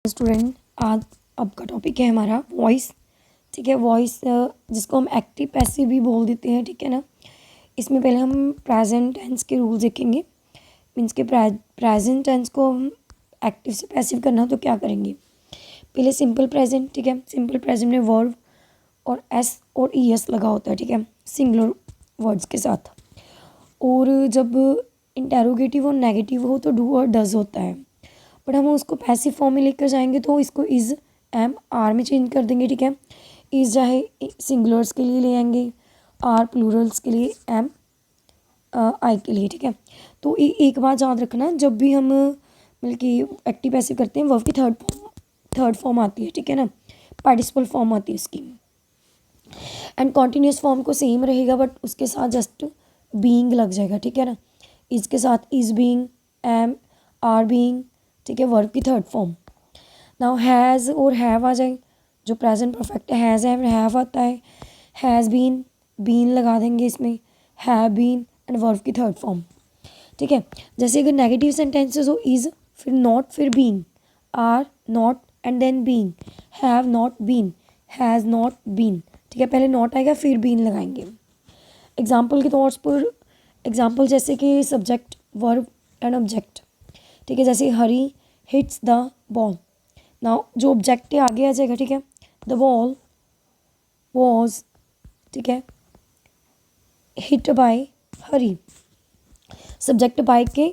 Student, आज अब का टॉपिक है हमारा वॉइस। ठीक है, वॉइस जिसको हम एक्टिव पैसिव भी बोल देते हैं। ठीक है ना। इसमें पहले हम प्रेजेंट टेंस के रूल देखेंगे। मीन्स के प्रेजेंट टेंस को हम एक्टिव से पैसिव करना तो क्या करेंगे। पहले सिंपल प्रेजेंट। ठीक है, सिंपल प्रेजेंट में वर्ब और एस और ई एस लगा होता है। ठीक है, सिंगुलर वर्ड्स के साथ। और जब इंटेरोगेटिव और नेगेटिव हो तो डू और डज होता है। बट हम उसको पैसिव फॉर्म में लेकर जाएंगे तो इसको इज़ एम आर में चेंज कर देंगे। ठीक है, इज़ चाहे सिंगुलर्स के लिए ले आएंगे, आर प्लूरल्स के लिए, एम आई के लिए। ठीक है, तो एक बात याद रखना, जब भी हम मतलब कि एक्टिव पैसिव करते हैं वर्ब की थर्ड फॉर्म आती है। ठीक है ना, पार्टिसिपल फॉर्म आती है उसकी। एंड कॉन्टीन्यूस फॉर्म को सेम रहेगा बट उसके साथ जस्ट बीइंग लग जाएगा। ठीक है ना, इज के साथ is being, am, are being. ठीक है, वर्ब की थर्ड फॉर्म। नाउ हैज़ और हैव आ जाए, जो प्रेजेंट परफेक्ट है हैज़ हैव आता है। हैज़ बीन लगा देंगे इसमें, हैव बीन एंड वर्ब की थर्ड फॉर्म। ठीक है, जैसे अगर नेगेटिव सेंटेंसेस हो इज़, फिर नॉट, फिर being, are not and then being, have not been, has not been. ठीक है, पहले नॉट आएगा फिर बीन लगाएंगे। एग्जाम्पल के तौर पर एग्जाम्पल जैसे कि सब्जेक्ट, वर्ब एंड ऑब्जेक्ट। ठीक है, जैसे हरी हिट्स द बॉल। नाउ जो ऑब्जेक्ट है आगे आ जाएगा। ठीक है, द बॉल वॉज, ठीक है, hit by Hari. Subject by के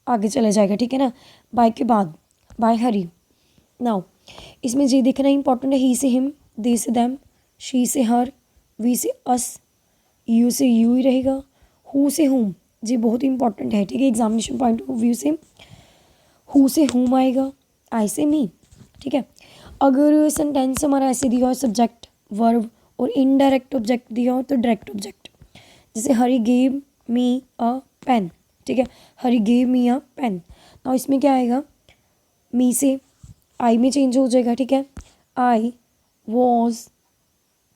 आगे चले जाएगा। ठीक है ना, बाय के बाद बाय हरी। नाउ इसमें जी देखना इंपॉर्टेंट है, ही से हिम, दे से देम, शी से हर, वी से अस, यू से यू ही रहेगा, हु से हुम। जी बहुत इंपॉर्टेंट है। ठीक है, एग्जामिनेशन पॉइंट ऑफ व्यू से हु से हुम आएगा, आई से मी। ठीक है, अगर सेंटेंस हमारा ऐसे दिया हो सब्जेक्ट वर्ब और इनडायरेक्ट ऑब्जेक्ट दिया हो तो डायरेक्ट ऑब्जेक्ट। जैसे हरी गेव मी अ पेन। ठीक है, हरी गेव मी अ पेन। नाउ इसमें क्या आएगा, मी से आई में चेंज हो जाएगा। ठीक है, I was,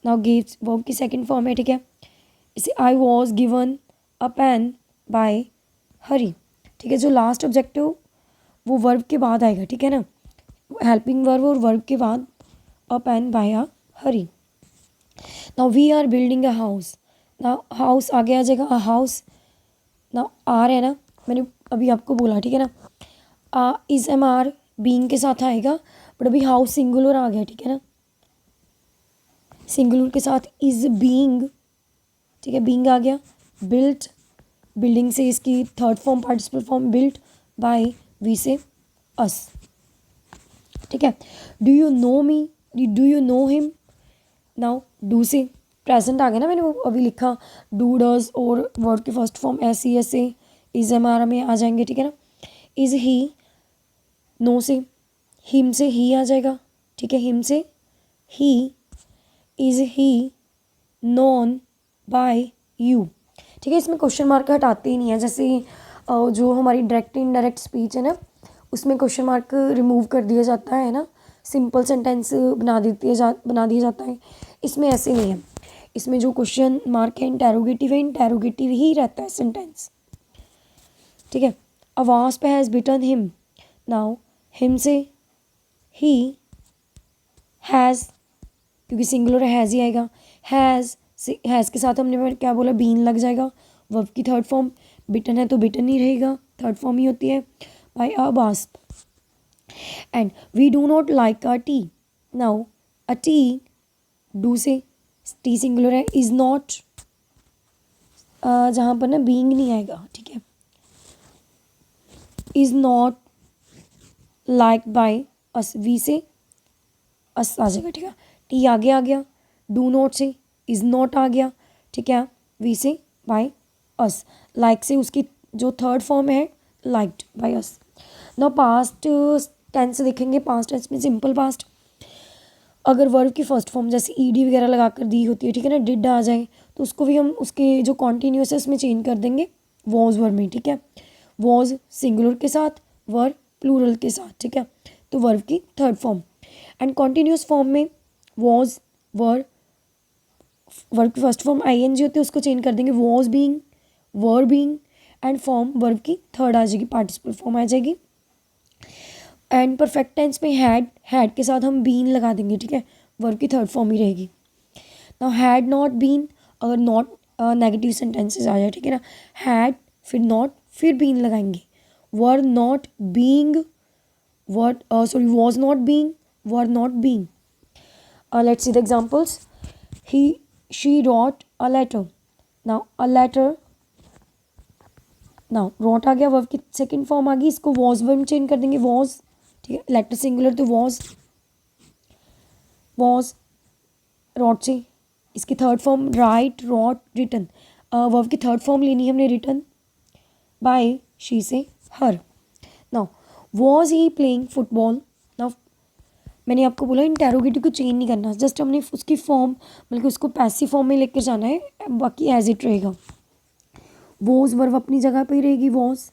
now gave verb की सेकंड फॉर्म है। ठीक है, इसे I was given a pen by Hari. ठीक है, जो लास्ट ऑब्जेक्ट है वो वर्ब के बाद आएगा। ठीक है ना, हेल्पिंग वर्ब और वर्ब के बाद a pen by a Hari. Now we are building a house. Now house आगे आ जाएगा, अ हाउस। नाउ आर है ना, मैंने अभी आपको बोला। ठीक है ना, इज एम आर बीइंग के साथ आएगा बट अभी हाउस सिंगुलर आ गया। ठीक है ना, सिंगुलर के साथ इज बीइंग। ठीक है, बीइंग आ गया। बिल्ट, बिल्डिंग से इसकी third form participle form, built by, we से अस। ठीक है, do you know me, do you know him. Now do से प्रेजेंट आ गया ना, मैंने वो अभी लिखा डू डज और वर्ड के first form s e s से इज एम आर में आ जाएंगे। ठीक है ना, इज ही, नो से हिम से ही आ जाएगा। ठीक है, हिम से ही, is he known by you. ठीक है, इसमें क्वेश्चन मार्क हटाते ही नहीं है। जैसे जो हमारी डायरेक्ट इनडायरेक्ट स्पीच है ना, उसमें क्वेश्चन मार्क रिमूव कर दिया जाता है ना, सिंपल सेंटेंस बना दिया जाता है। इसमें ऐसे नहीं है, इसमें जो क्वेश्चन मार्क है इंटेरोगेटिव है, इंटेरोगेटिव ही रहता है सेंटेंस। ठीक है, a wasp has bitten him. Now him से ही, हैज़ क्योंकि सिंगुलर हैज़ ही आएगा, हैज़ के साथ हमने क्या बोला, बीन लग जाएगा। वर्ब की थर्ड फॉर्म, बिटन है तो बिटन ही रहेगा, थर्ड फॉर्म ही होती है by a wasp. And we do not like a tea. Now a tea, do से टी सिंगुलर है, इज नॉट जहाँ पर ना बीइंग नहीं आएगा। ठीक है, is not like by us, we से अस आ जाएगा। ठीक है, टी आगे आ गया, डू नॉट से इज नॉट आ गया। ठीक है, वी से बाय अस, लाइक से उसकी जो थर्ड फॉर्म है liked by us. Now past tense देखेंगे। पास्ट टेंस में सिंपल पास्ट, अगर वर्ब की फर्स्ट फॉर्म जैसे ईडी वगैरह लगा कर दी होती है, ठीक है ना, डिड आ जाए तो उसको भी हम उसके जो कॉन्टीन्यूस है उसमें चेंज कर देंगे वॉज वर्ब में। ठीक है, वॉज सिंगुलर के साथ, वर्ब प्लूरल के साथ। ठीक है, तो वर्ब की third form. And continuous form में वॉज वर्ब की first form I N G होती है, उसको चेंज कर देंगे was being, were being and form verb की थर्ड आ जाएगी, पार्टिसिपल फॉर्म आ जाएगी एंड परफेक्ट टेंस में हैड के साथ हम बीन लगा देंगे, ठीक है, वर्ब की थर्ड फॉर्म ही रहेगी। नाउ हैड नॉट बीन, अगर नॉट नेगेटिव सेंटेंसेस आ जाए, ठीक है ना, हैड फिर नॉट फिर बीन लगाएंगे। Were not being, was not being, were not being. Let's see the examples. She wrote a letter. Now a letter, now wrote आ गया, verb की सेकंड फॉर्म आ गई, इसको was वर्ब में चेंज कर देंगे, was, ठीक है, लेटर सिंगुलर तो was wrote से, इसकी third form right, wrote, written, verb की थर्ड फॉर्म लेनी है हमने written बाय शी से her. Now was he playing football. Now मैंने आपको बोला इंटेरोगेटिव को चेंज नहीं करना, जस्ट हमने उसकी फॉर्म बल्कि उसको पैसिव फॉर्म में लेकर जाना है, बाकी एज इट रहेगा। वॉज वर्ब अपनी जगह पे ही रहेगी, वॉज।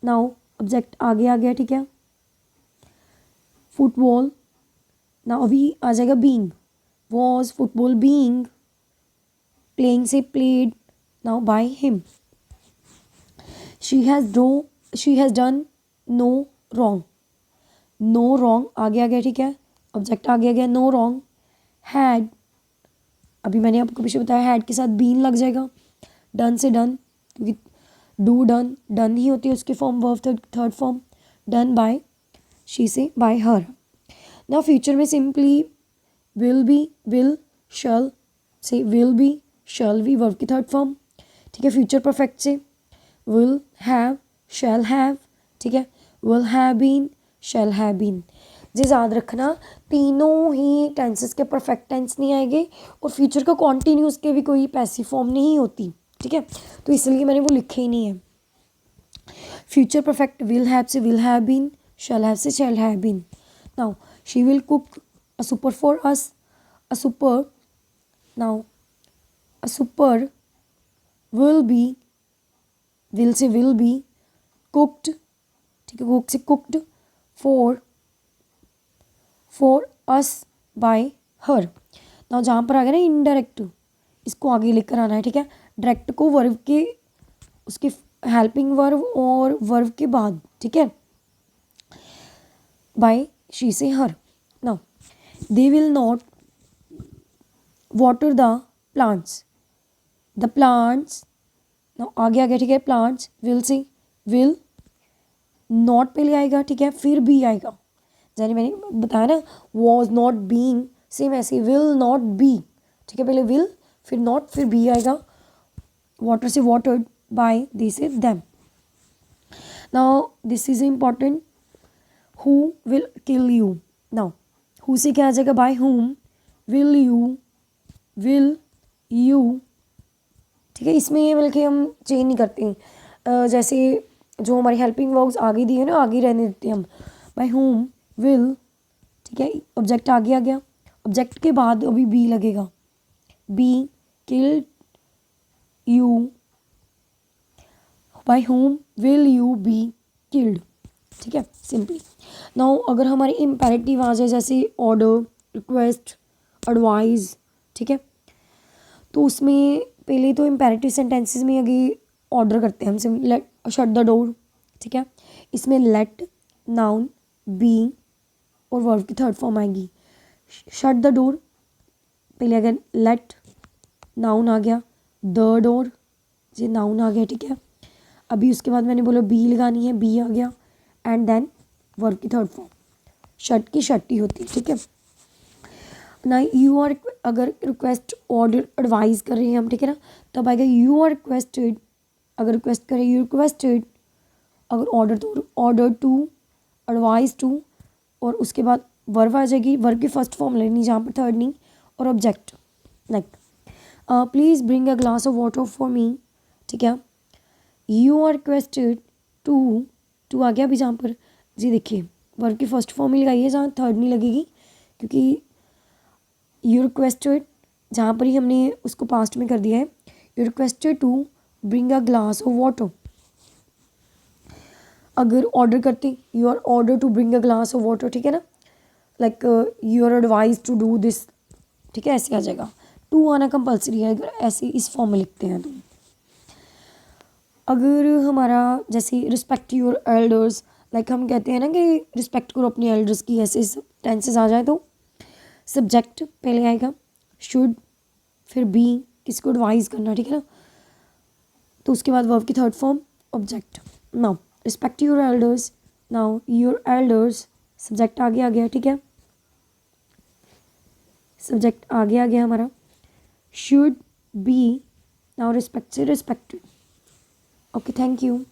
नाउ ऑब्जेक्ट आगे आ गया, ठीक है, फुटबॉल। नाउ अभी आ जाएगा being, was football being, playing से played, now by him. She has done no wrong, no wrong आगे आ गया, ठीक है, ऑब्जेक्ट आगे आ गया, नो रॉन्ग। हैड, अभी मैंने आपको पीछे बताया हैड के साथ बीन लग जाएगा, डन से डन, क्योंकि डू डन डन ही होती है उसकी form, verb third form, done by she से बाय हर। ना फ्यूचर में simply will be, will, shall से will be, shall be verb की थर्ड फॉर्म, ठीक है, फ्यूचर परफेक्ट से विल हैव, शैल हैव, ठीक है, will have been, shall have been. जी याद रखना, तीनों ही टेंसेस के परफेक्ट टेंस नहीं आएंगे और फ्यूचर का कॉन्टिन्यूस के भी कोई पैसिव फॉर्म नहीं होती, ठीक है, तो इसलिए मैंने वो लिखे ही नहीं है। फ्यूचर परफेक्ट विल हैव से will have been, shall have से shall have been. Now she will cook a supper for us, a supper, now a supper will be, will से विल बी, कुक्ड, ठीक है, cook से cooked, for us by her. Now जहाँ पर आ गया ना indirect, इसको आगे लेकर आना है, ठीक है, डायरेक्ट को वर्ब के उसके हेल्पिंग वर्ब और वर्ब के बाद, ठीक है, बाय शी से her. Now they will not water the plants, the plants, now आगे आ गया, ठीक है, प्लांट्स विल से विल, नॉट पहले आएगा, ठीक है, फिर बी आएगा, यानी मैंने बताया ना वॉज नॉट बीइंग, सेम ऐसे विल नॉट बी, ठीक है, पहले विल फिर नॉट फिर बी आएगा, वाटर से वाटर्ड, बाय दे से them. Now this is important, who will kill you. Now who से क्या आ जाएगा, बाय हुम, विल यू, ठीक है, इसमें बल्कि हम चेंज नहीं करते, जैसे जो हमारी हेल्पिंग वर्ब्स आगे दी है ना, आगे रहने देते हैं हम, बाय हुम विल, ठीक है, ऑब्जेक्ट आगे आ गया, ऑब्जेक्ट के बाद अभी बी लगेगा, be killed you, by whom will you be killed, ठीक है, सिंपली। नाउ अगर हमारी इम्पेरेटिव आ जाए जैसे ऑर्डर, रिक्वेस्ट, एडवाइज, ठीक है, तो उसमें पहले तो इम्पेरेटिव सेंटेंसेस में आगे ऑर्डर करते हैं हम, लेट शट द डोर, ठीक है, इसमें लेट, नाउन, बीइंग और वर्ब की थर्ड फॉर्म आएगी। शट द डोर पहले अगर लेट, नाउन आ गया, द डोर ये नाउन आ गया, ठीक है, अभी उसके बाद मैंने बोला बी लगानी है, बी आ गया, एंड देन वर्ब की थर्ड फॉर्म, शट की शटी होती है, ठीक है ना। यू आर, अगर रिक्वेस्ट, ऑर्डर, एडवाइस कर रहे हैं हम, ठीक है ना, तब आएगा यू आर रिक्वेस्टेड, अगर रिक्वेस्ट करें यू रिक्वेस्टेड, अगर ऑर्डर तो ऑर्डर टू, एडवाइस टू, और उसके बाद वर्ब आ जाएगी, वर्ब की फर्स्ट फॉर्म लेनी जहाँ पर थर्ड नहीं, और object like please bring a glass of water for me, ठीक है, यू आर रिक्वेस्टेड टू आ गया अभी जहाँ पर, जी देखिए वर्ब की फर्स्ट फॉर्म ही लगाइए जहाँ थर्ड नहीं लगेगी, क्योंकि यू रिक्वेस्टेड जहाँ पर ही हमने उसको पास्ट में कर दिया है, you requested to bring a glass of water. अगर ऑर्डर करते you are order to bring a glass of water, ठीक है ना, like you are advise to do this, ठीक है, ऐसे आ जाएगा, टू आना कंपल्सरी है अगर ऐसे इस फॉर्म में लिखते हैं तो। अगर हमारा जैसे रिस्पेक्ट योर एल्डर्स, लाइक हम कहते हैं ना कि रिस्पेक्ट करो अपनी एल्डर्स की, ऐसे टेंसेस आ जाए तो सब्जेक्ट पहले आएगा, शुड, फिर बी, किसी को एडवाइस करना, ठीक है ना, तो उसके बाद वर्ब की third form object. Now respect your elders, now your elders, subject आगे आ गया, ठीक है, सब्जेक्ट आगे आ गया हमारा, शुड बी, नाउ रिस्पेक्ट से रिस्पेक्टेड। Okay, thank you.